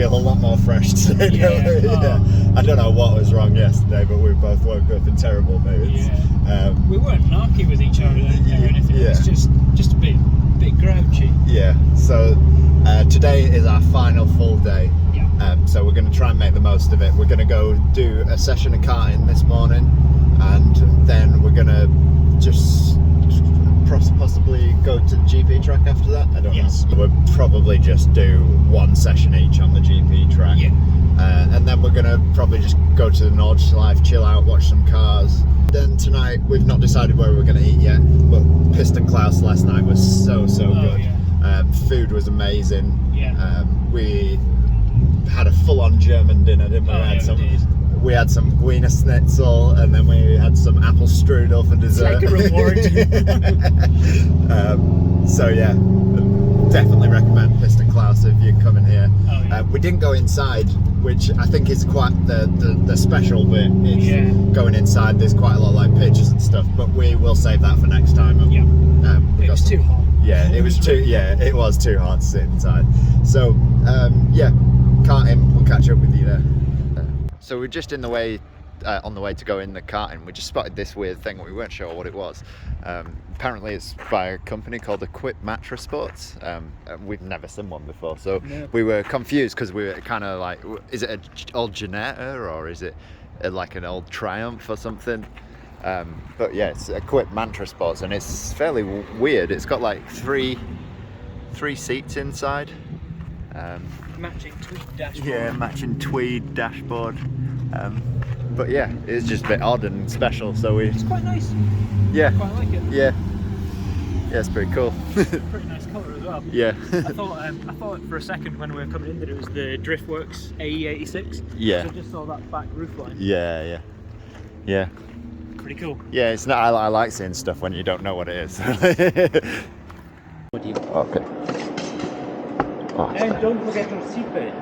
feel a lot more fresh today. Yeah. I don't know what was wrong yesterday, but we both woke up in terrible moods. Yeah. We weren't narky with each other or anything. Yeah. It was just a bit grouchy. Yeah. So today is our final full day. Yeah. So we're going to try and make the most of it. We're going to go do a session of karting this morning, and then we're going to just possibly go to the GP track after that. I don't know. We'll probably just do one session each on the GP track. Yeah. And then we're going to probably just go to the Nordschleife, chill out, watch some cars. Then tonight, we've not decided where we're going to eat yet, but Piston Klaus last night was so good. Yeah. Food was amazing. Yeah. We had a full-on German dinner, didn't we? We had some Wiener Schnitzel, and then we had some apple strudel for dessert. Take a reward. So yeah, definitely recommend Piston Klaus if you're coming here. Oh, yeah. We didn't go inside, which I think is quite the special bit. Is going inside. There's quite a lot of like pictures and stuff, but we will save that for next time. It was too hot. Yeah, it was too. Yeah, it was too hard to sit inside. So yeah, karting. We'll catch up with you there. So we're just on the way to go in the karting. We just spotted this weird thing. We weren't sure what it was. Apparently it's by a company called Equip Mattress Sports. We've never seen one before, so we were confused because we were kind of like, is it an old Ginetta or is it like an old Triumph or something? But yeah, it's Equip Mattress Sports, and it's fairly weird. It's got like three seats inside. Matching tweed dashboard. Yeah, matching tweed dashboard. But yeah, it's just a bit odd and special. So It's quite nice. Yeah. I quite like it. Yeah, it's pretty cool. Pretty nice colour as well. Yeah. I thought for a second when we were coming in that it was the Driftworks AE86. Yeah. So I just saw that back roof line. Yeah. Pretty cool. Yeah, it's not. I like seeing stuff when you don't know what it is. Okay. And don't forget your seatbelt.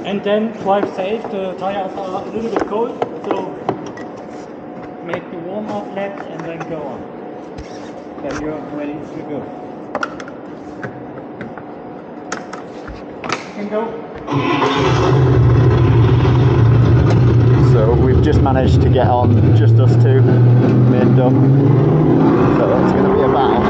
And then drive safe. The tires are a little bit cold, so make the warm-up laps and then go on. Then you're ready to go. You can go. So we've just managed to get on, just us two, me and Doug. So it's going to be a battle.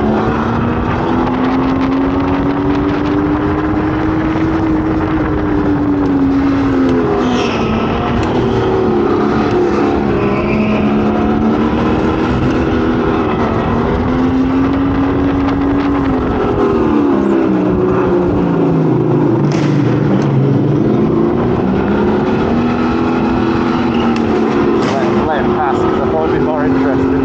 Let him pass, because I thought it'd be more interesting.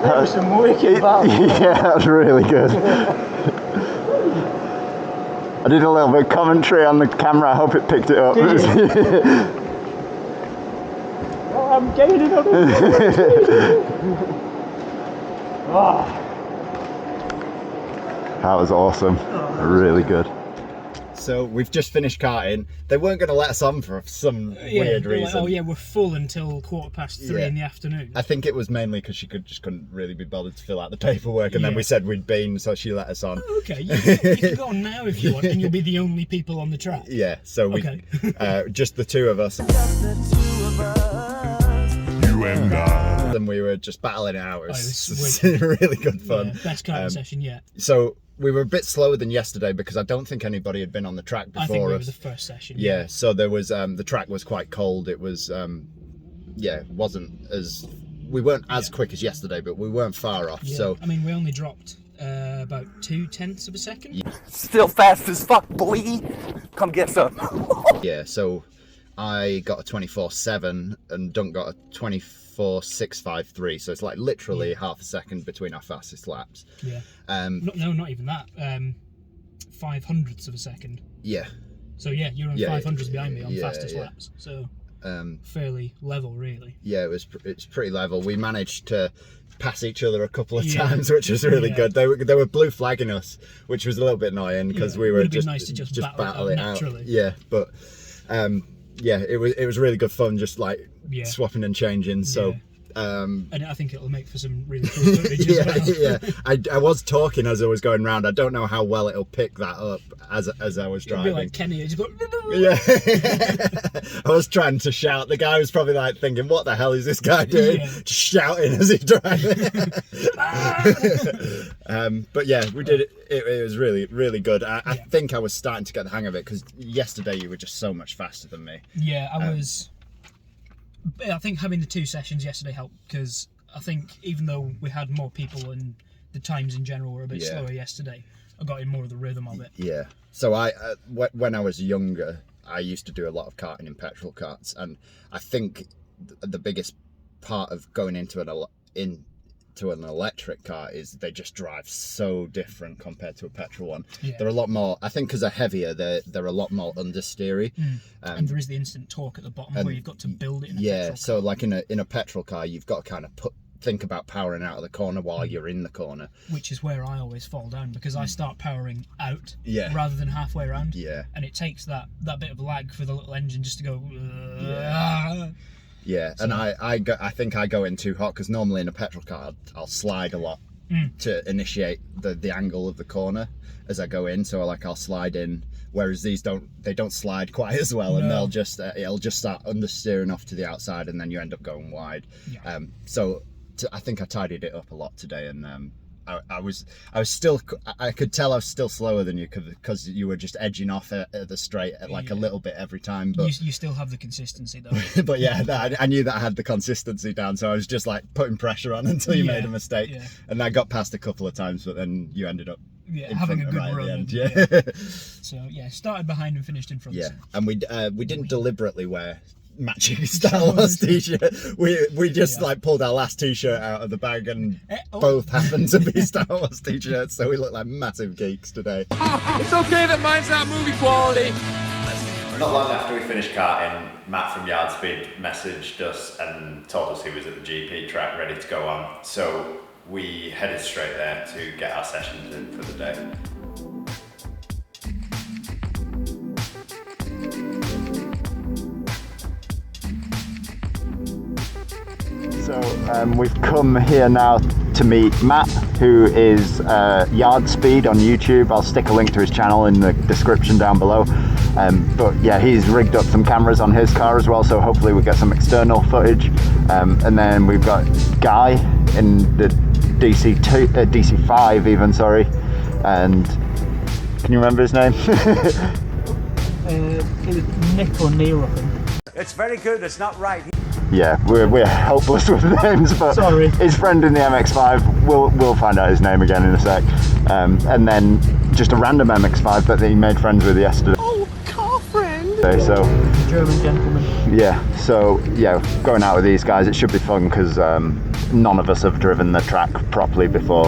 That was some wicked ball. Yeah, that was really good. I did a little bit of commentary on the camera. I hope it picked it up. Did you? Oh, I'm gaining on it. Oh. That was awesome. Really good. So we've just finished karting. They weren't going to let us on for some weird they're like, reason. oh yeah, we're full until 3:15 in the afternoon. I think it was mainly because she couldn't really be bothered to fill out the paperwork, and then Yeah. we said we'd been, so she let us on. Okay, you can go on now if you want, and you'll be the only people on the track. Yeah, so we Okay. just the two of us. You and I. And we were just battling it out. It this was was really good fun. Yeah, best karting session yet. So we were a bit slower than yesterday because I don't think anybody had been on the track before I think we were us. the first session. Yeah, so there was the track was quite cold. It was wasn't as we weren't as quick as yesterday, but we weren't far off. Yeah. So I mean, we only dropped about 0.2 of a second. Still fast as fuck, boy. Come get some. yeah, so I got a 24.7 and Dunk got a 24.653. So it's like literally half a second between our fastest laps. Yeah. No, not even that. 0.05 of a second. Yeah. So yeah, you're on 500s behind me on fastest yeah. laps. So fairly level, really. Yeah, it's pretty level. We managed to pass each other a couple of Yeah. times, which was really Yeah. good. They were blue flagging us, which was a little bit annoying because Yeah, we it were would've been just nice to just battle it it out. out naturally. Yeah, but it was really good fun, just like Yeah. swapping and changing. So. And I think it'll make for some really cool footage as well. yeah. I was talking as I was going round. I don't know how well it'll pick that up as I was It'll driving. be like Kenny, just go. Yeah, I was trying to shout. The guy was probably like thinking, "What the hell is this guy doing?" Yeah. Just shouting as he driving. But yeah, we did it. It was really, really good. I think I was starting to get the hang of it because yesterday you were just so much faster than me. Yeah, I think having the 2 sessions yesterday helped because I think even though we had more people and the times in general were a bit slower yesterday, I got in more of the rhythm of it. Yeah. So when I was younger, I used to do a lot of karting in petrol karts, and I think the biggest part of going into an electric car is they just drive so different compared to a petrol one. Yeah. They're a lot more, I think because they're heavier, they're a lot more understeery. And there is the instant torque at the bottom where you've got to build it in a petrol so car. like in a petrol car, you've got to kind of think about powering out of the corner while you're in the corner. Which is where I always fall down because I start powering out Yeah. rather than halfway around. Yeah. And it takes that bit of lag for the little engine just to go. Yeah, and I think I go in too hot because normally in a petrol car I'll slide a lot to initiate the angle of the corner as I go in. So I'll slide in, whereas these don't slide quite as well, and they'll just it'll just start understeering off to the outside, and then you end up going wide. Yeah. I think I tidied it up a lot today, and I could tell I was still slower than you because you were just edging off at the straight at like a little bit every time. But You still have the consistency though. but yeah, I knew that I had the consistency down, so I was just like putting pressure on until you made a mistake, and I got past a couple of times, but then you ended up having a good right run. at the end. So started behind and finished in front. Yeah, and we didn't deliberately wear matching Star Wars t-shirt. We just like pulled our last t-shirt out of the bag and both happened to be Star Wars t-shirts, so we look like massive geeks today. It's okay that mine's not movie quality. Not long after we finished karting, Matt from Yardspeed messaged us and told us he was at the GP track ready to go on, so we headed straight there to get our sessions in for the day. So we've come here now to meet Matt, who is Yardspeed on YouTube. I'll stick a link to his channel in the description down below. But yeah, he's rigged up some cameras on his car as well, so hopefully we get some external footage. And then we've got Guy in the DC5 even, sorry. And can you remember his name? It was Nick or Neil, I think. It's very good, it's not right. Yeah, we're helpless with names, but Sorry. his friend in the MX-5, we'll find out his name again in a sec. And then just a random MX-5 that he made friends with yesterday. Oh, car friend. So German gentleman. yeah, so yeah, going out with these guys, it should be fun because none of us have driven the track properly before.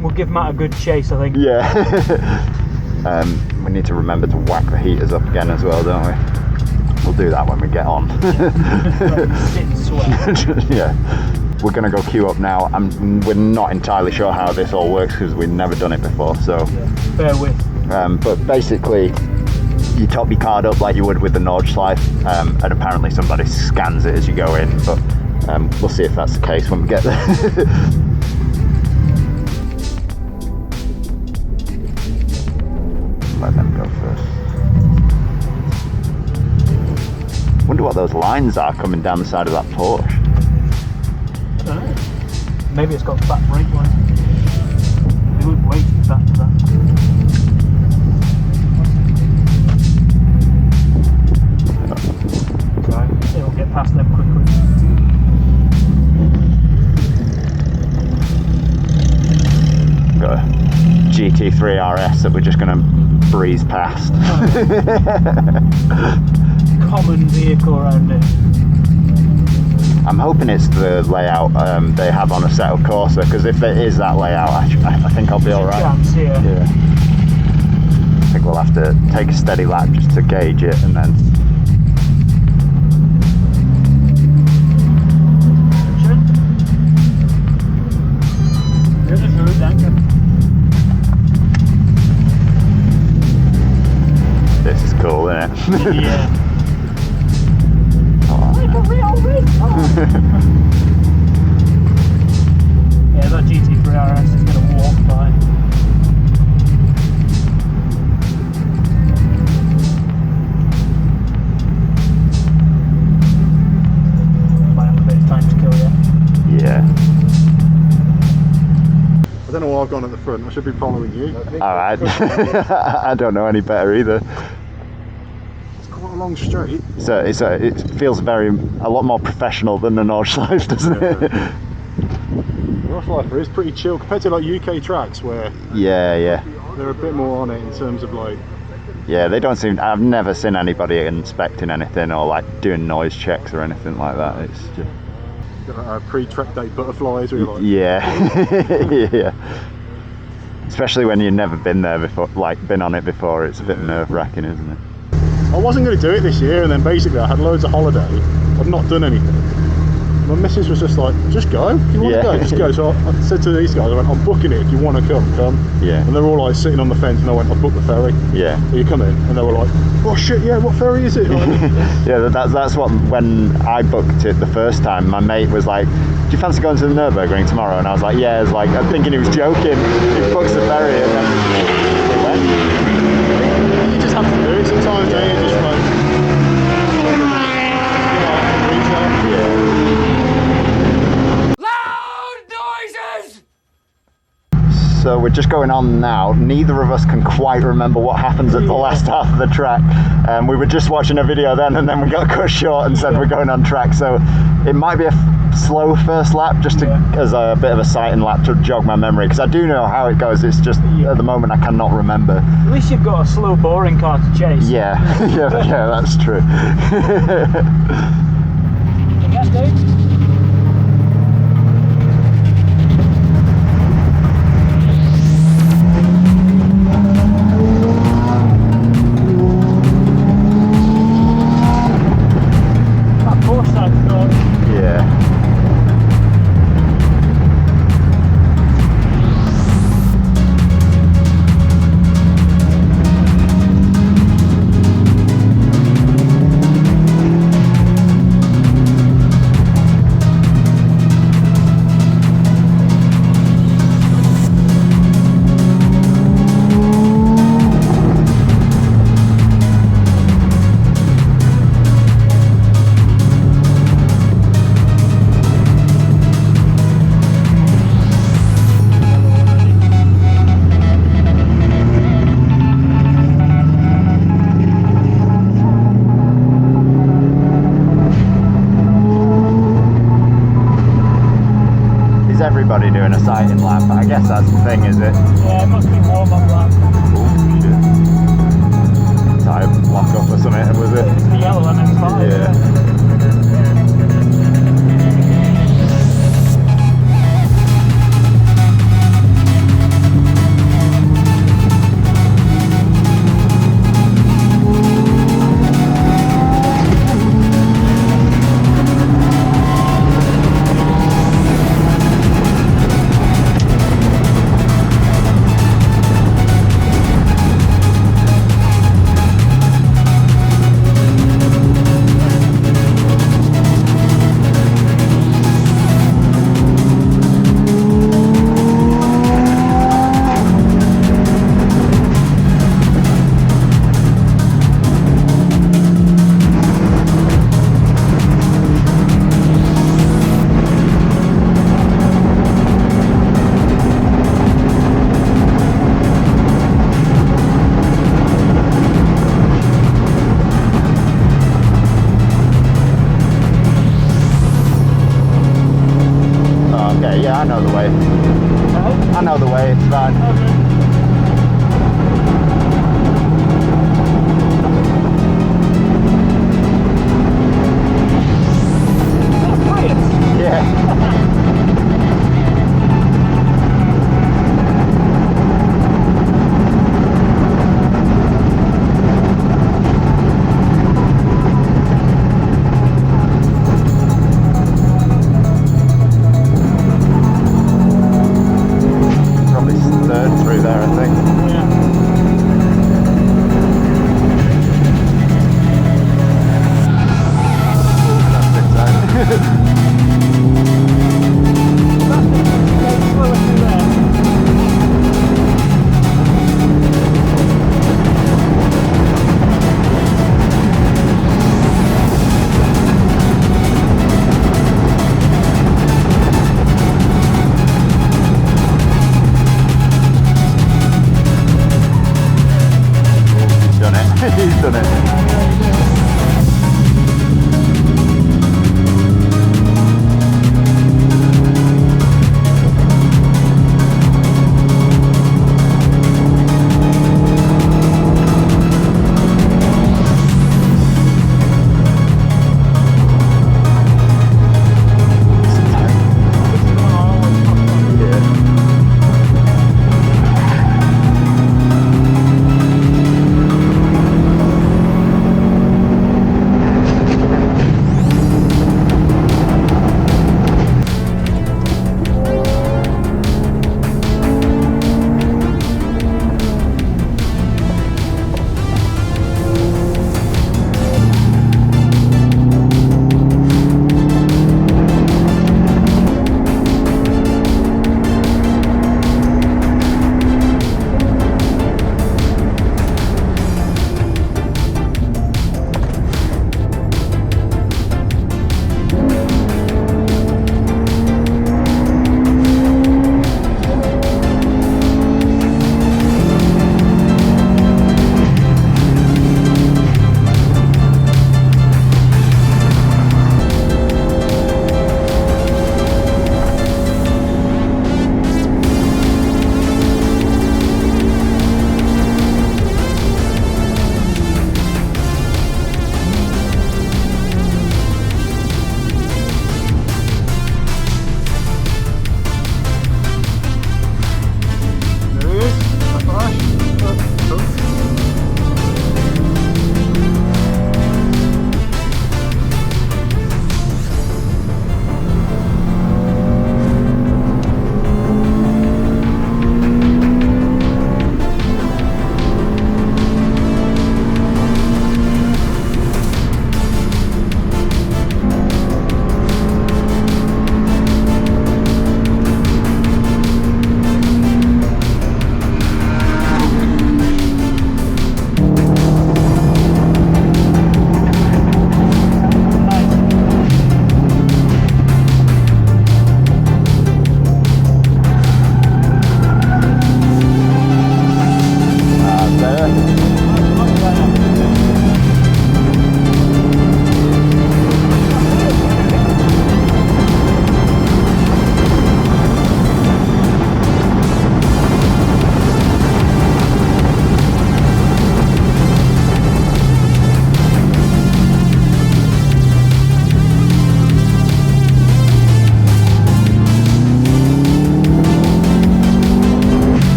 We'll give Matt a good chase, I think. Yeah. We need to remember to whack the heaters up again as well, don't we? We'll do that when we get on. Sit and sweat. Yeah. We're going to go queue up now. We're not entirely sure how this all works because we've never done it before. So, bear with. But basically, you top your card up like you would with the Nordschleife, and apparently somebody scans it as you go in. But we'll see if that's the case when we get there. Let them go first. Wonder what those lines are coming down the side of that Porsche. I don't know. Maybe it's got back brake lines. They look way too fat for that. Right, it'll get past them quickly. Got a GT3 RS that we're just going to breeze past. Common vehicle around it. I'm hoping it's the layout they have on a Assetto Corsa, because if it is that layout, I think I'll be alright. Yeah. I think we'll have to take a steady lap just to gauge it, and then this is cool, isn't it? Yeah. Yeah, that GT3 RS is going to walk by. Might have a bit of time to kill yet. Yeah. I don't know why I've gone at the front. I should be following you. Alright. I don't know any better either. It's quite a long straight. So it feels a lot more professional than the Nordschleife, doesn't it? Nordschleife is pretty chill compared to like UK tracks where Yeah. they're a bit more on it in terms of like. Yeah, they don't seem. I've never seen anybody inspecting anything or like doing noise checks or anything like that. It's just. Pre-track day butterflies where you're like, Yeah. Yeah. Especially when you've never been there before, like been on it before, it's a bit nerve-wracking, isn't it? I wasn't going to do it this year, and then basically I had loads of holiday. I've not done anything. My missus was just like, just go. If you want to go, just go. So I said to these guys, I went, I'm booking it. If you want to come. Yeah. And they were all like sitting on the fence, and I went, I've booked the ferry. Yeah. Are you coming? And they were like, oh shit, yeah, what ferry is it? Like, Yeah, that's what, when I booked it the first time, my mate was like, do you fancy going to the Nürburgring tomorrow? And I was like, yeah. I was like, I'm thinking he was joking. He books the ferry and then we went. you just have to do it sometimes, don't you? Just like, So we're just going on now. Neither of us can quite remember what happens at the last half of the track. We were just watching a video then, and then we got cut short and said we're going on track. So it might be a slow first lap, just to, as a bit of a sighting lap to jog my memory, because I do know how it goes. It's just at the moment I cannot remember. At least you've got a slow, boring car to chase. Yeah, yeah, that's true. Yes, Dave? Everybody doing a sighting lap. I guess that's the thing, is it? Yeah, it must be warm up lap. Oh shit. Tyre block up or something, was it? It's the yellow MX-5. Yeah. yeah, I know the way. I know the way, it's fine. Probably third through there.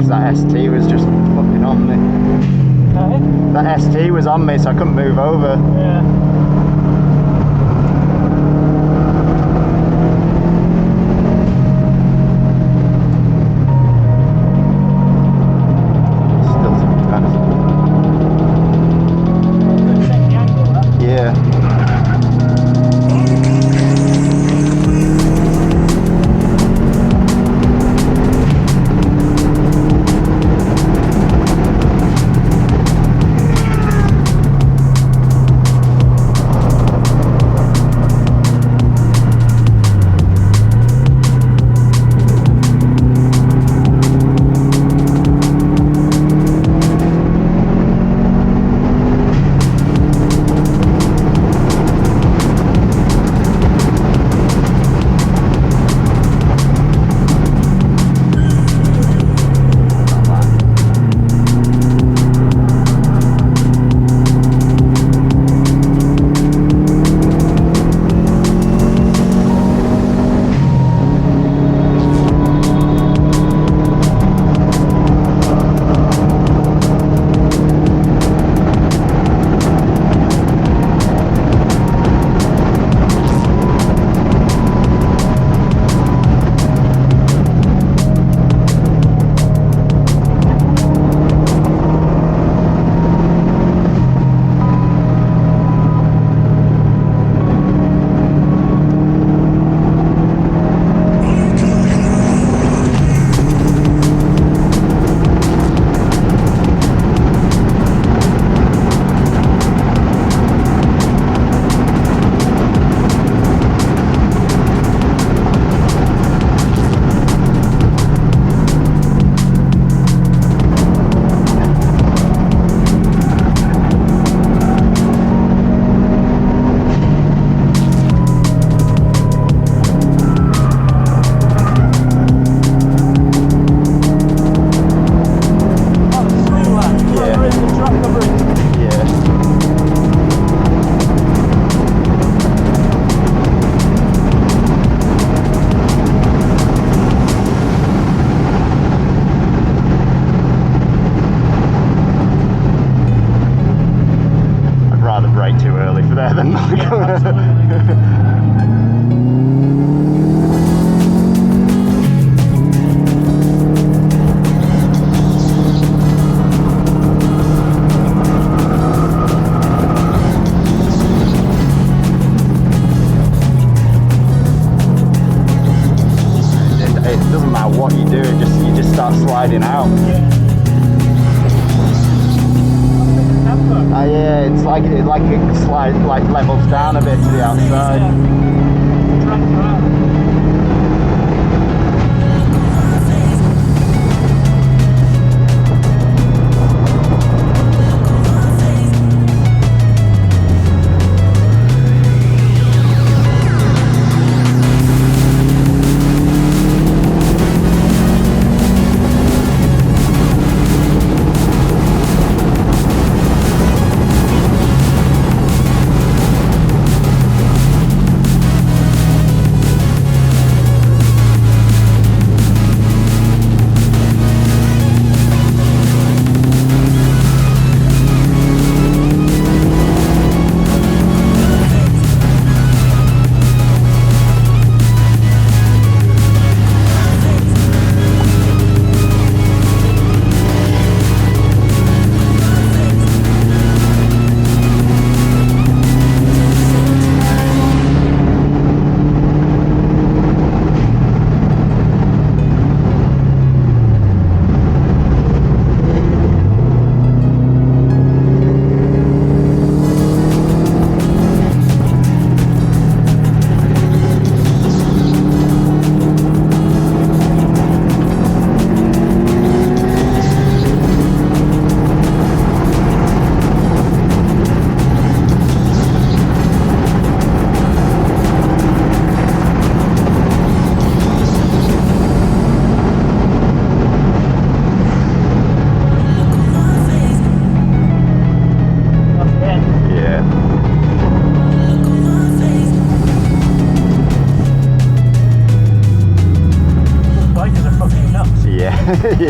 because that ST was just fucking on me. Okay. That ST was on me, so I couldn't move over. Yeah. Still some kind Good check the angle of that. of, yeah. sliding out. Yeah, it's like it slides, like levels down a bit to the outside.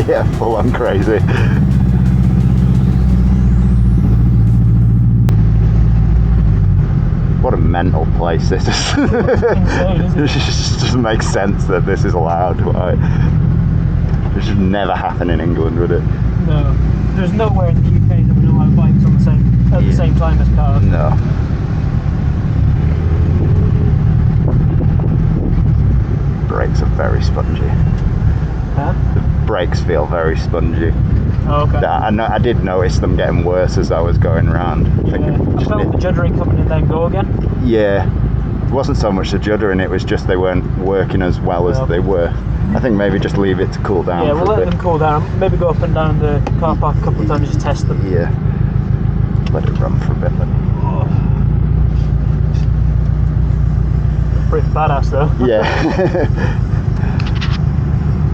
Yeah, full on crazy. What a mental place this is. It just doesn't make sense that this is allowed. Like, it should never happen in England, would it? No. There's nowhere in the UK that we don't have bikes on the same time as cars. No. Brakes are very spongy. Huh? The brakes feel very spongy. Oh, okay. I did notice them getting worse as I was going round. I felt the juddering coming and then go again. Yeah, it wasn't so much the juddering, it was just they weren't working as well as they were. I think maybe just leave it to cool down. Yeah, we'll let them cool down. Maybe go up and down the car park a couple of times to test them. Yeah, let it run for a bit then. Pretty badass though. Yeah.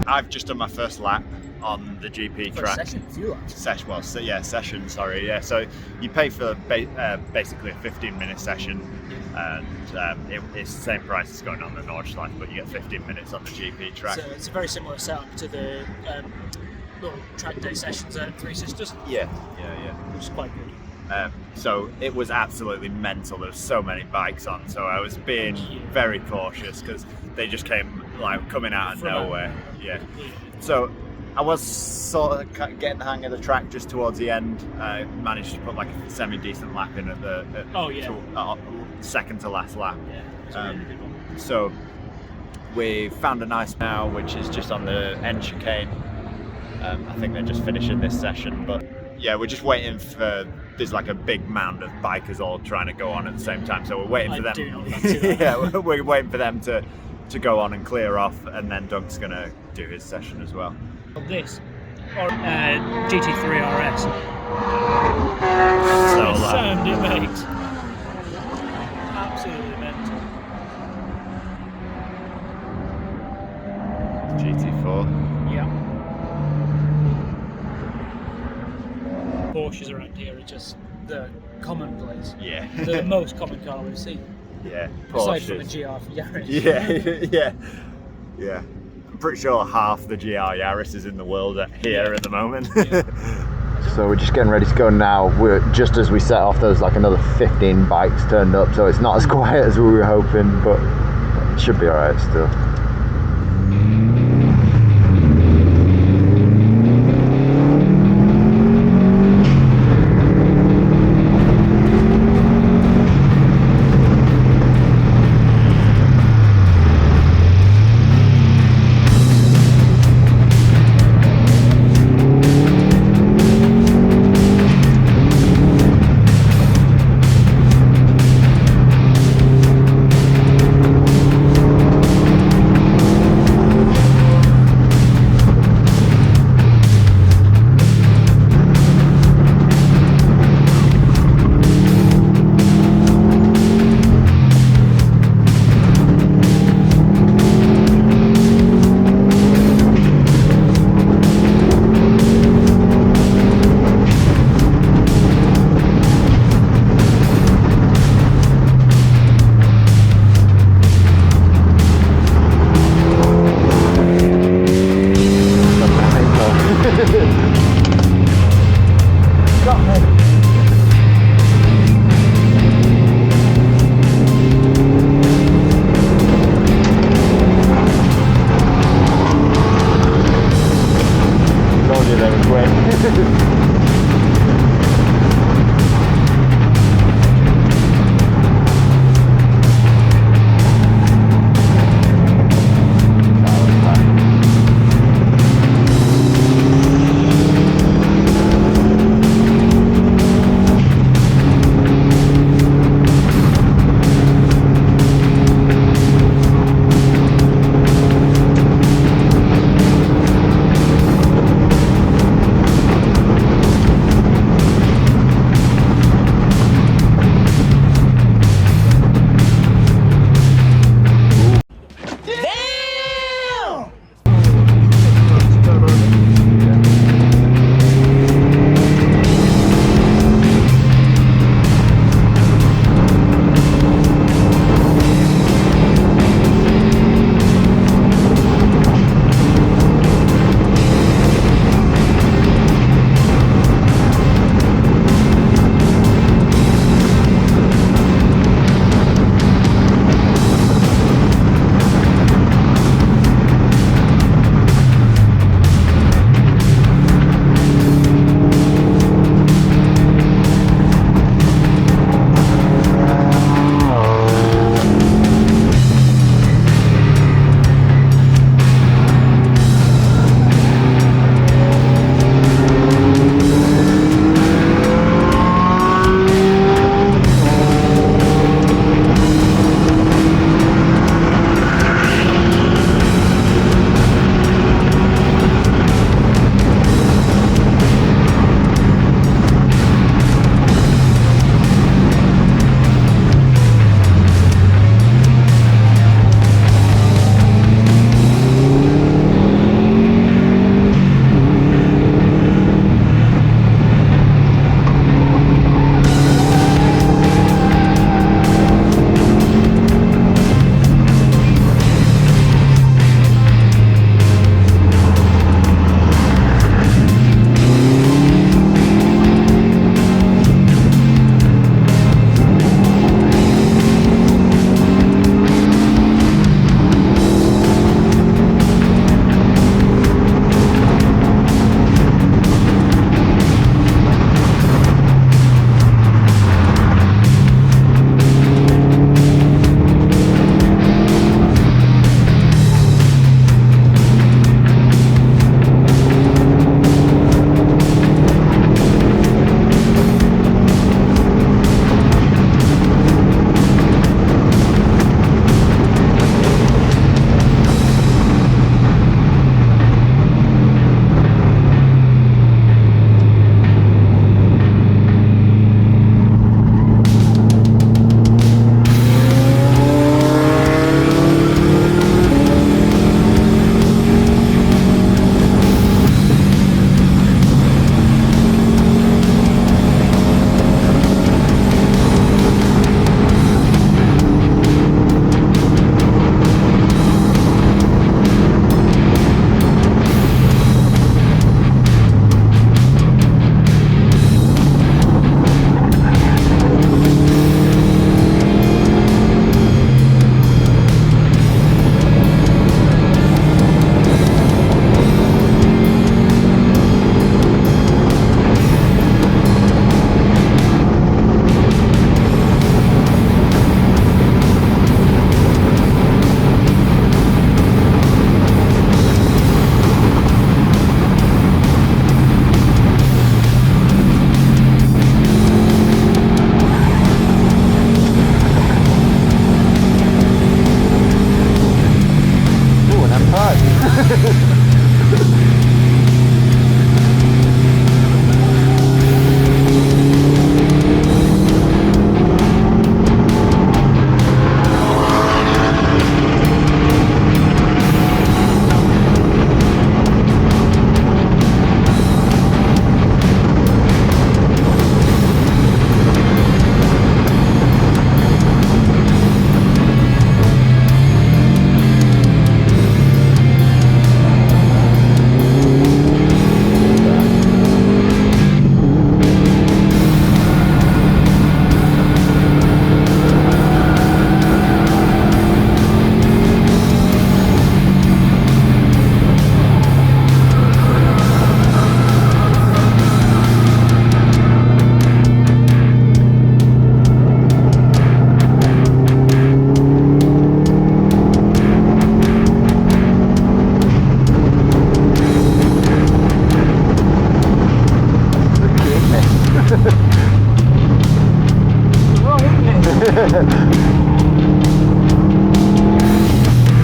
I've just done my first lap on the GP track. Session, Session, sorry. Yeah, so you pay for basically a 15-minute session, and it's the same price as going on the Nordschleife, but you get 15 minutes on the GP track. So it's a very similar setup to the little track day sessions at Three Sisters. Yeah. Which is quite good. So it was absolutely mental. There was so many bikes on, so I was being very cautious because they just came like coming out of nowhere. Yeah. So I was sort of getting the hang of the track just towards the end. I managed to put like a semi-decent lap in at the second to last lap. Yeah, it's a really good one. So we found a nice now, which is just on the end chicane. I think they're just finishing this session, but yeah, we're just waiting for. There's like a big mound of bikers all trying to go on at the same time, so we're waiting for them. Do not fancy that. Yeah, we're waiting for them to go on and clear off, and then Doug's gonna do his session as well. This or GT3 RS. So the sound it makes. Absolutely mental. GT4. Yeah. Porsches around here are just the commonplace. Yeah. The most common car we've seen. Yeah. Aside from the Porsches. GR for Yaris. Yeah. I'm pretty sure half the GR Yaris is in the world here at the moment. So we're just getting ready to go now. We're just as we set off, there's like another 15 bikes turned up, so it's not as quiet as we were hoping, but it should be alright still.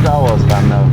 Star Wars fan though.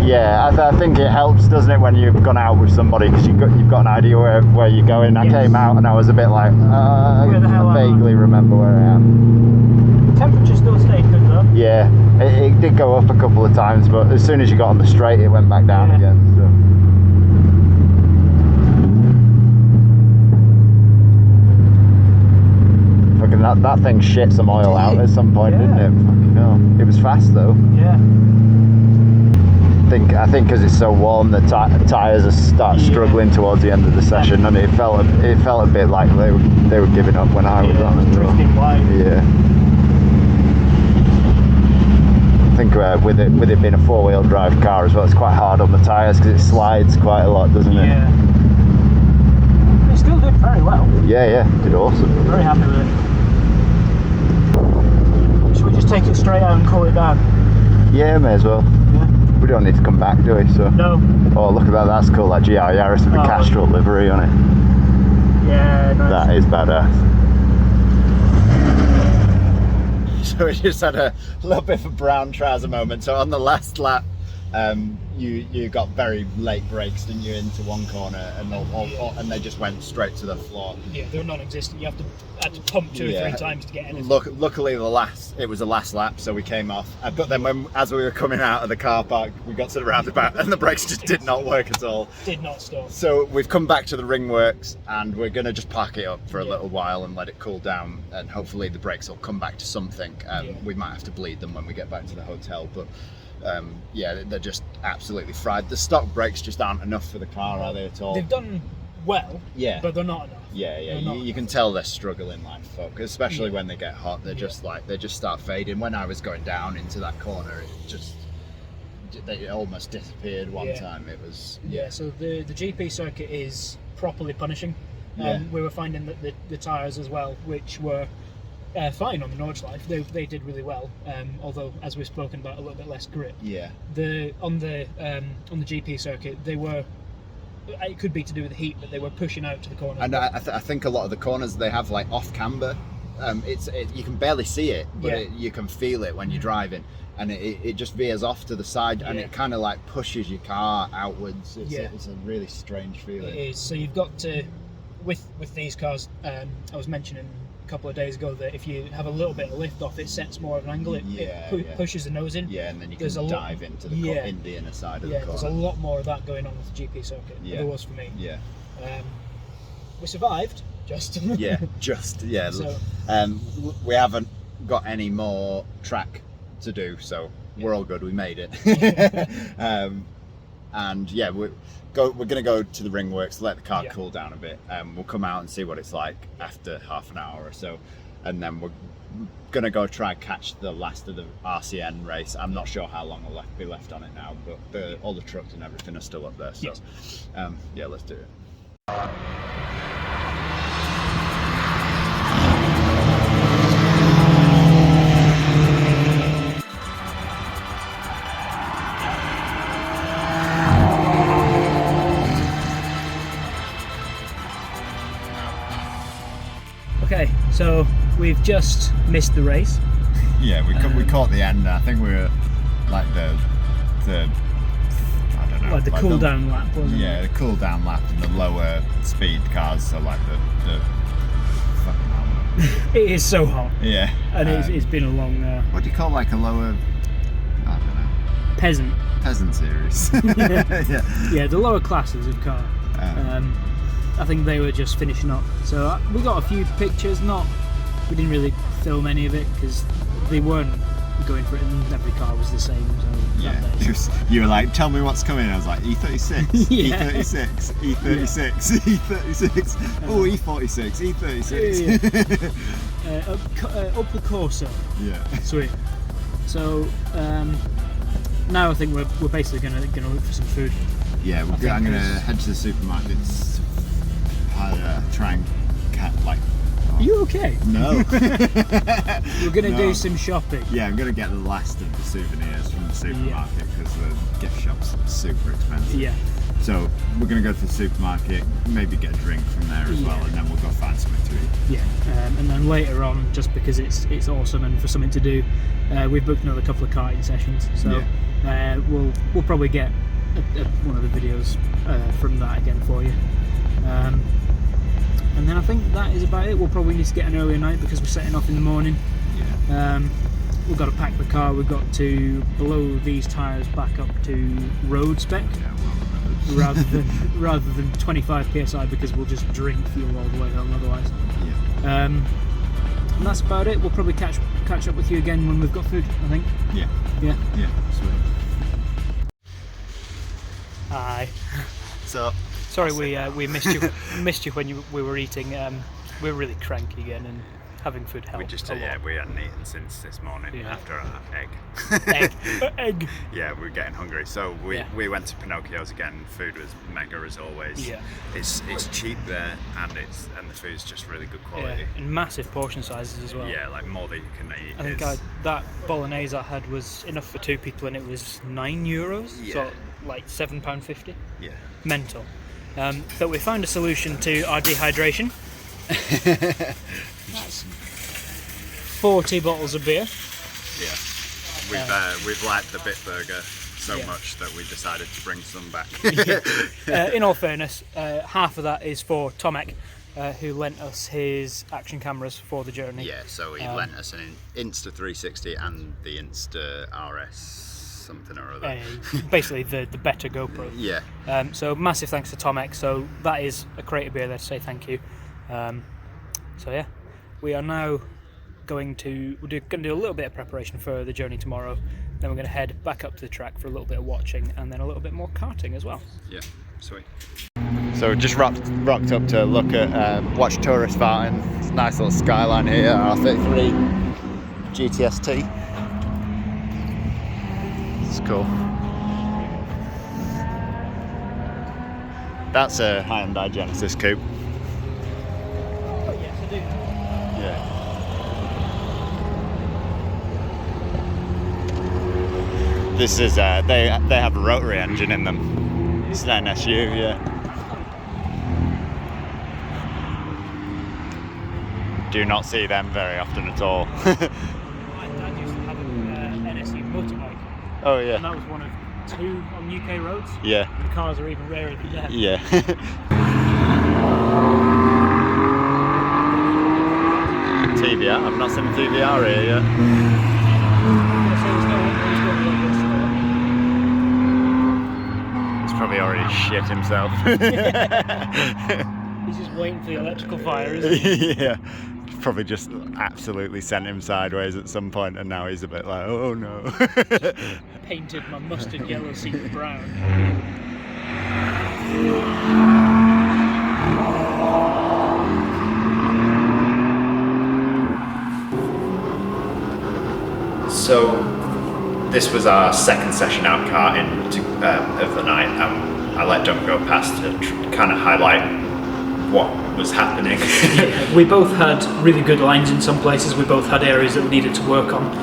Yeah, I think it helps, doesn't it, when you've gone out with somebody because you've got an idea where you're going. I Yes. came out and I was a bit like, Where the hell I am I? vaguely remember where I am. Temperature still stayed good though. Yeah, it did go up a couple of times, but as soon as you got on the straight, it went back down Yeah. again. So. Fucking that thing shit some oil out at some point, didn't it? Fucking hell. It was fast though. Yeah. I think because it's so warm, the tyres start struggling towards the end of the session, and it felt a bit like they were giving up when I was on as well. Drifting wide. Yeah. I think with it being a 4-wheel drive car as well, it's quite hard on the tyres because it slides quite a lot, doesn't it? Yeah. It still did very well. Yeah, did awesome. Very happy with it. Should we just take it straight out and call it down? Yeah, may as well. Yeah. We don't need to come back, do we? So. No. Oh, look at that! That's cool. That GR Yaris with the Castrol livery on it. Yeah, nice. That is badass. So we just had a little bit of a brown trouser moment. So on the last lap, you got very late brakes, didn't you, into one corner, and they just went straight to the floor. Yeah, they were non-existent. You had to pump 2 or 3 times to get anything. Luckily, it was the last lap, so we came off. But then, as we were coming out of the car park, we got to the roundabout, and the brakes just did not work at all. Did not stop. So we've come back to the Ringworks, and we're going to just park it up for a little while and let it cool down, and hopefully the brakes will come back to something. We might have to bleed them when we get back to the hotel, but yeah, they're just absolutely fried. The stock brakes just aren't enough for the car, are they at all? They've done well, Yeah. but they're not enough. Yeah, They're not you can tell they're struggling like fuck, especially when they get hot. They're just they just start fading. When I was going down into that corner, they almost disappeared one time. It was Yeah, so the GP circuit is properly punishing. We were finding that the tyres as well, which were fine on the Nordschleife, they did really well. Although, as we've spoken about, a little bit less grip. Yeah. On the GP circuit, they were. It could be to do with the heat, but they were pushing out to the corner. And I think a lot of the corners they have like off camber. You can barely see it, but you can feel it when you're driving, and it just veers off to the side, and it kind of like pushes your car outwards. It's a really strange feeling. It is. So you've got to, with these cars, I was mentioning a couple of days ago that if you have a little bit of lift off, it sets more of an angle. It pushes the nose in. Yeah, and then you can dive into the inner side of the corner. There's a lot more of that going on with the GP circuit. There was for me. Yeah. We survived. Just. So, we haven't got any more track to do, so we're all good. We made it. And yeah, we're going to go to the Ringworks, let the car cool down a bit. We'll come out and see what it's like after half an hour or so, and then we're going to go try and catch the last of the RCN race. I'm not sure how long will be left on it now, but all the trucks and everything are still up there. So yeah, let's do it. Okay, so we've just missed the race. Yeah, we caught the end. I think we were like the I don't know, Like the cool down lap, wasn't it? Yeah, the cool down lap and the lower speed cars. So like the fucking hell. It is so hot. Yeah, And it's been a long. What do you call like a lower? I don't know. Peasant series. Yeah, the lower classes of car. I think they were just finishing up. So we got a few pictures. We didn't really film any of it because they weren't going for it, and every car was the same. So Yeah, you were like, tell me what's coming. I was like, E36, Yeah. E36, E36, E36. Oh, E46, E36. Opel Corsa. Yeah. Sweet. So now I think we're basically gonna look for some food. Yeah, I'm gonna head to the supermarkets, try and Are you okay? No. We're gonna No. do some shopping. Yeah, I'm gonna get the last of the souvenirs from the supermarket because the gift shop's super expensive. Yeah. So we're gonna go to the supermarket, maybe get a drink from there as well, and then we'll go find something to eat. Yeah. And then later on, just because it's awesome and for something to do, we've booked another couple of karting sessions. So we'll probably get one of the videos from that again for you. And then I think that is about it. We'll probably need to get an earlier night because we're setting off in the morning. Yeah. We've got to pack the car. We've got to blow these tyres back up to road spec rather than 25 psi because we'll just drink fuel all the way home otherwise. Yeah. And that's about it. We'll probably catch up with you again when we've got food, I think. Yeah. Yeah. Yeah. Sweet. Aye. So. Sorry, we missed you when we were eating. We were really cranky again, and having food helped. We hadn't eaten since this morning after our egg. Egg. Yeah, we were getting hungry, so we went to Pinocchio's again. Food was mega as always. Yeah. It's cheap there, and the food's just really good quality. Yeah, and massive portion sizes as well. Yeah, like more than you can eat. I think that bolognese I had was enough for 2 people, and it was €9. Yeah. So like £7.50. Yeah. Mental. But we found a solution to our dehydration. That's 40 bottles of beer. Yeah. We've liked the Bitburger so much that we decided to bring some back. In all fairness, half of that is for Tomek, who lent us his action cameras for the journey. Yeah, so he lent us an Insta360 and the Insta RS something or other. Basically the better GoPro. Yeah. So massive thanks to Tomek. So that is a crate of beer there to say thank you. So yeah, we are now going to do a little bit of preparation for the journey tomorrow. Then we're going to head back up to the track for a little bit of watching and then a little bit more karting as well. Yeah, sweet. So just rocked up to look at watch tourist farting. It's a nice little skyline here. R33 GTST. It's cool. That's a Hyundai Genesis coupe. Oh yes, I do. Yeah. This is they have a rotary engine in them. It's an NSU, yeah. Do not see them very often at all. My dad used to have an NSU motorbike. Oh yeah. And that was one of 2 on UK roads. Yeah. And cars are even rarer than that. Yeah. TVR. I've not seen a TVR here yet. He's probably already shit himself. He's just waiting for the electrical fire, isn't he? Yeah. Probably just absolutely sent him sideways at some point, and now he's a bit like, oh no. Painted my mustard yellow seat brown. So this was our second session out karting of the night, and I let Dom go past to kind of highlight what was happening. We both had really good lines in some places. We both had areas that we needed to work on.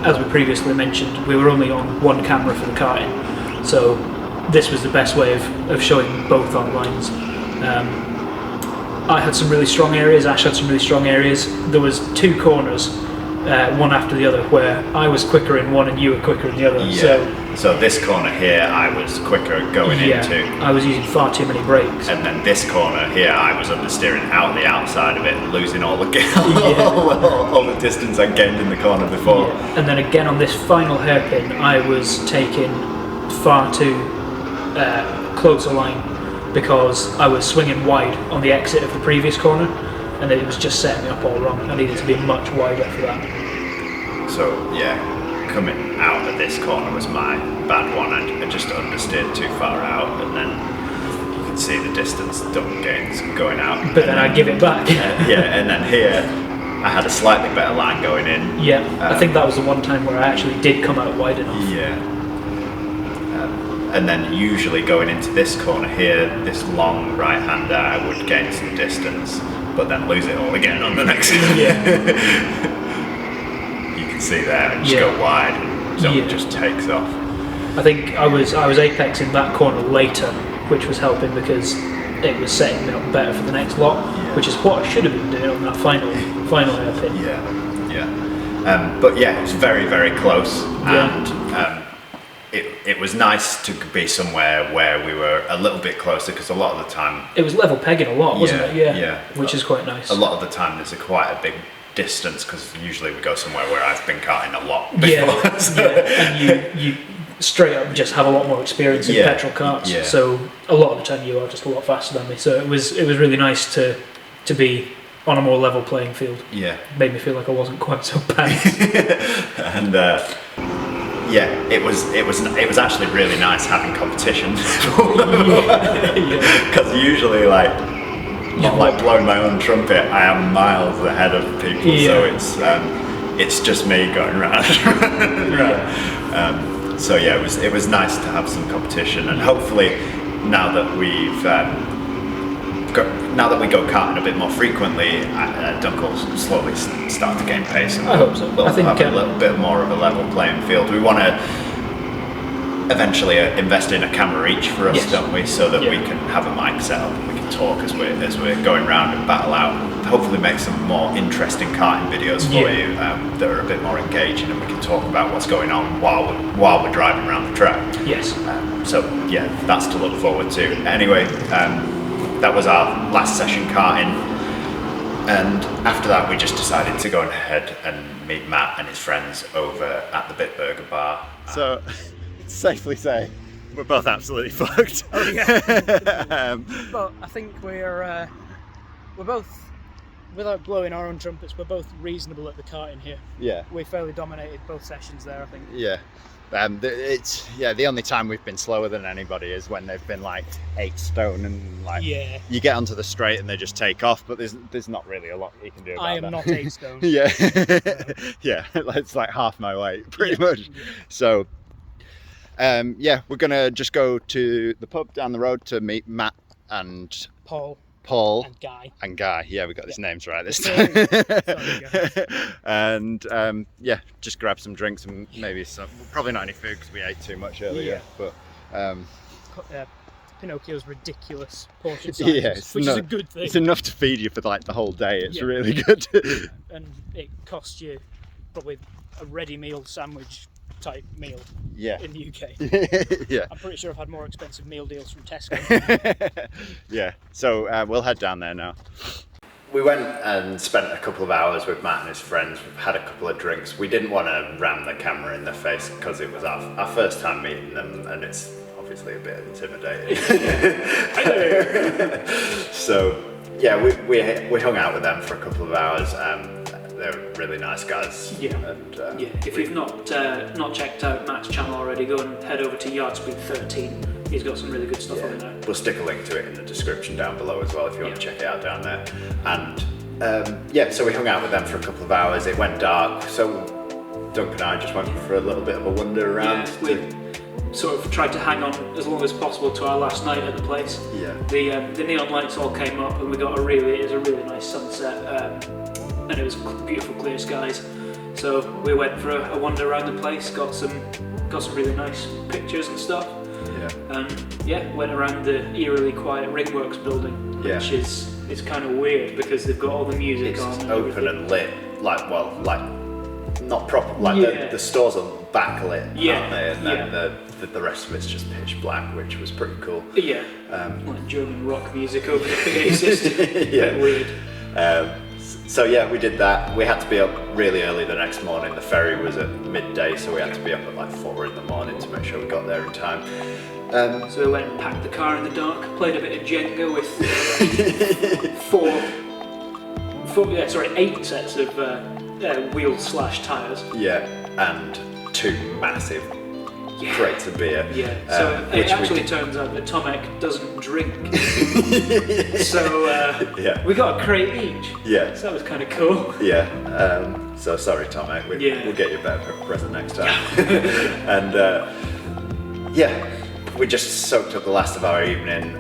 As we previously mentioned, we were only on one camera for the karting, so this was the best way of showing both our lines. I had some really strong areas, Ash had some really strong areas. There was 2 corners, one after the other, where I was quicker in one and you were quicker in the other. Yeah. So this corner here I was quicker going into. I was using far too many brakes. And then this corner here I was understeering out the outside of it, losing all the all the distance I gained in the corner before. Yeah. And then again on this final hairpin I was taking far too close a line because I was swinging wide on the exit of the previous corner and it was just setting me up all wrong. I needed to be much wider for that. So yeah, coming out of this corner was my bad one. I just understeered too far out, and then you can see the distance double gains going out. But then I give it back. Yeah, and then here I had a slightly better line going in. Yeah, I think that was the one time where I actually did come out wide enough. Yeah. And then usually going into this corner here, this long right-hander, I would gain some distance. but then lose it all again on the next. You can see there and just go wide, and it just takes off. I think I was apexing that corner later, which was helping because it was setting me up better for the next lot, which is what I should have been doing on that final hairpin. But yeah, it was very, very close, and it was nice to be somewhere where we were a little bit closer, because a lot of the time it was level pegging a lot, wasn't it? Yeah, which is quite nice. A lot of the time there's quite a big distance, because usually we go somewhere where I've been karting a lot before. And you straight up just have a lot more experience in petrol karts, so a lot of the time you are just a lot faster than me. So it was really nice to be on a more level playing field. Made me feel like I wasn't quite so bad. And it was actually really nice having competition, because usually like blowing my own trumpet, I am miles ahead of people, so it's just me going round. So yeah, it was nice to have some competition, and hopefully now that we go karting a bit more frequently, Dunk will slowly start to gain pace, and I hope so. we'll have a little bit more of a level playing field. We want to eventually invest in a camera each for us, don't we, so that we can have a mic set up and we can talk as we're going around and battle out. Hopefully make some more interesting karting videos for you that are a bit more engaging, and we can talk about what's going on while we're driving around the track. So yeah, that's to look forward to. Anyway, that was our last session karting, and after that we just decided to go ahead and meet Matt and his friends over at the Bitburger bar. So, safely say, we're both absolutely fucked. But I think we're both, without blowing our own trumpets, we're both reasonable at the karting here. We fairly dominated both sessions there, I think. The only time we've been slower than anybody is when they've been like 8 stone, and you get onto the straight and they just take off, but there's not really a lot you can do about that. I am not 8 stone. It's like half my weight pretty much. So we're gonna just go to the pub down the road to meet Matt and Paul and Guy. Yeah, we got these names right this time. And just grab some drinks and maybe probably not any food because we ate too much earlier. But Pinocchio's ridiculous portion sizes, which is a good thing. It's enough to feed you for like the whole day. It's really good. And it costs you probably a ready meal sandwich type meal in the UK. I'm pretty sure I've had more expensive meal deals from Tesco. So we'll head down there now. We went and spent a couple of hours with Matt and his friends. We've had a couple of drinks. We didn't want to ram the camera in their face because it was our first time meeting them, and it's obviously a bit intimidating. So yeah, we hung out with them for a couple of hours. They're really nice guys. And, if you've not checked out Matt's channel already, go and head over to Yardspeed 13. He's got some really good stuff on there. We'll stick a link to it in the description down below as well if you want to check it out down there. And so we hung out with them for a couple of hours. It went dark, so Dunk and I just went for a little bit of a wander around. We sort of tried to hang on as long as possible to our last night at the place. The neon lights all came up, and it was a really nice sunset. And it was beautiful clear skies, so we went for a wander around the place, got some really nice pictures and stuff, and went around the eerily quiet Ringworks building, which is kind of weird because they've got all the music on. It's open and lit, not proper, the stores are backlit, aren't they? And then the rest of it's just pitch black, which was pretty cool. Like German rock music over the PA system. Bit weird. So we did that. We had to be up really early the next morning. The ferry was at midday, so we had to be up at like 4 in the morning to make sure we got there in time. So we went and packed the car in the dark, played a bit of Jenga with 8 sets of wheels/tyres. And 2 massive crates of beer. So it actually turns out that Tomek doesn't drink. So we got a crate each. So that was kind of cool. So sorry, Tomek. We'll get you a better present next time. And we just soaked up the last of our evening.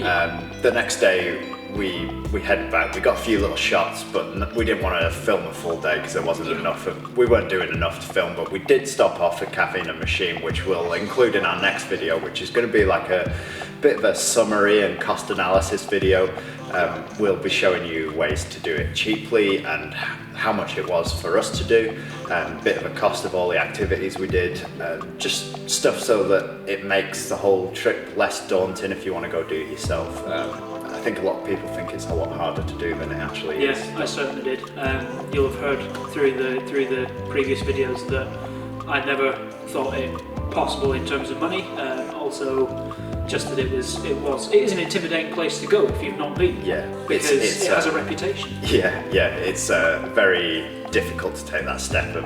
The next day we headed back. We got a few little shots, but we didn't want to film a full day because there wasn't enough. We weren't doing enough to film, but we did stop off at Cafe in a Machine, which we'll include in our next video, which is going to be like a bit of a summary and cost analysis video. We'll be showing you ways to do it cheaply and how much it was for us to do, a bit of a cost of all the activities we did, just stuff so that it makes the whole trip less daunting if you want to go do it yourself. I think a lot of people think it's a lot harder to do than it actually is. Yes, I certainly did. You'll have heard through the previous videos that I never thought it possible in terms of money. Also, just that it is an intimidating place to go if you've not been. Yeah, because it has a reputation. Yeah, it's very difficult to take that step of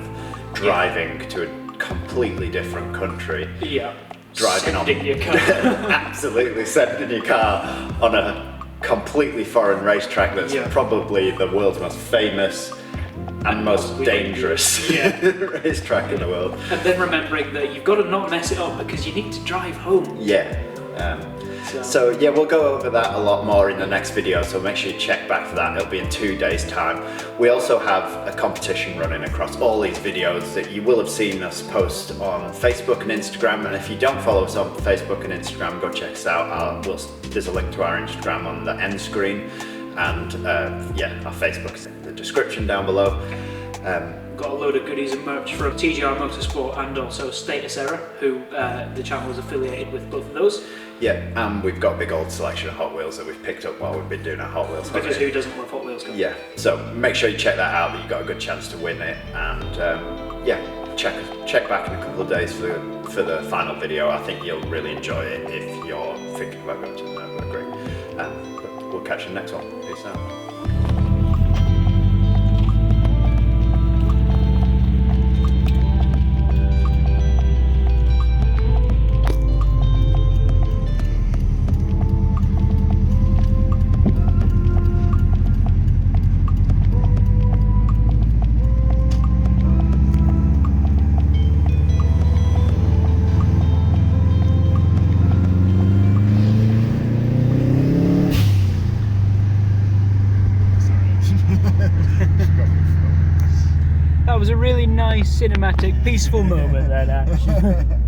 driving to a completely different country. Yeah, driving sending your car. Absolutely, sending your car on a completely foreign racetrack that's probably the world's most famous and most dangerous racetrack in the world. And then remembering that you've got to not mess it up because you need to drive home. Yeah. So yeah, we'll go over that a lot more in the next video, so make sure you check back for that. It'll be in 2 days' time. We also have a competition running across all these videos that you will have seen us post on Facebook and Instagram, and if you don't follow us on Facebook and Instagram, go check us out. There's a link to our Instagram on the end screen, and our Facebook is in the description down below. Got a load of goodies and merch from TGR Motorsport and also Status Error, who the channel is affiliated with both of those. Yeah, and we've got a big old selection of Hot Wheels that we've picked up while we've been doing our Hot Wheels holiday. Because who doesn't love Hot Wheels? Yeah, so make sure you check that out, that you've got a good chance to win it, and check back in a couple of days for the final video. I think you'll really enjoy it if you're thinking about going to the Nürburgring. But we'll catch you in the next one. Peace out. That was a really nice, cinematic, peaceful moment then, actually.